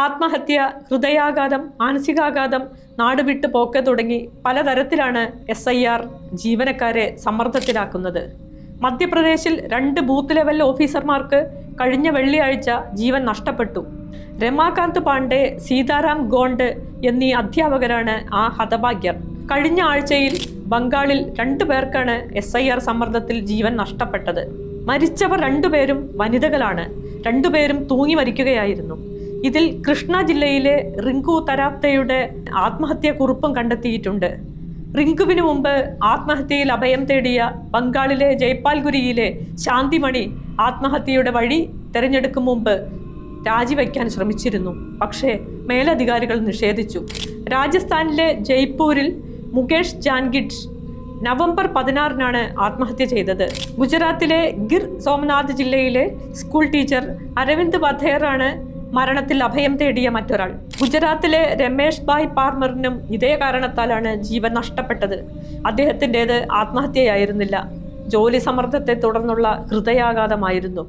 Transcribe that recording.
ആത്മഹത്യ, ഹൃദയാഘാതം, മാനസികാഘാതം, നാടുവിട്ട് പോക്ക് തുടങ്ങി പലതരത്തിലാണ് SIR ജീവനക്കാരെ സമ്മർദ്ദത്തിലാക്കുന്നത്. മധ്യപ്രദേശിൽ 2 ബൂത്ത് ലെവൽ ഓഫീസർമാർക്ക് കഴിഞ്ഞ വെള്ളിയാഴ്ച ജീവൻ നഷ്ടപ്പെട്ടു. രമാകാന്ത് പാണ്ഡെ, സീതാറാം ഗോണ്ട് എന്നീ അധ്യാപകരാണ് ആ ഹതഭാഗ്യർ. കഴിഞ്ഞ ആഴ്ചയിൽ ബംഗാളിൽ 2 പേർക്കാണ് SIR സമ്മർദ്ദത്തിൽ ജീവൻ നഷ്ടപ്പെട്ടത്. മരിച്ചവർ 2 പേരും വനിതകളാണ്. 2 പേരും തൂങ്ങി മരിക്കുകയായിരുന്നു. ഇതിൽ കൃഷ്ണ ജില്ലയിലെ റിങ്കു തരാപ്തയുടെ ആത്മഹത്യാക്കുറിപ്പും കണ്ടെത്തിയിട്ടുണ്ട്. റിങ്കുവിന് മുമ്പ് ആത്മഹത്യയിൽ അഭയം തേടിയ ബംഗാളിലെ ജയ്പാൽഗുരിയിലെ ശാന്തിമണി ആത്മഹത്യയുടെ വഴി തിരഞ്ഞെടുക്കും മുമ്പ് രാജിവെക്കാൻ ശ്രമിച്ചിരുന്നു. പക്ഷേ മേലധികാരികൾ നിഷേധിച്ചു. രാജസ്ഥാനിലെ ജയ്പൂരിൽ മുകേഷ് ജാൻഗിഡ് നവംബർ 16-നാണ് ആത്മഹത്യ ചെയ്തത്. ഗുജറാത്തിലെ ഗിർ സോമനാഥ് ജില്ലയിലെ സ്കൂൾ ടീച്ചർ അരവിന്ദ് വധേറാണ് മരണത്തിൽ അഭയം തേടിയ മറ്റൊരാൾ. ഗുജറാത്തിലെ രമേഷ് ഭായ് പാർമറിനും ഇതേ കാരണത്താലാണ് ജീവൻ നഷ്ടപ്പെട്ടത്. അദ്ദേഹത്തിൻ്റേത് ആത്മഹത്യയായിരുന്നില്ല, ജോലി സമ്മർദ്ദത്തെ തുടർന്നുള്ള ഹൃദയാഘാതമായിരുന്നു.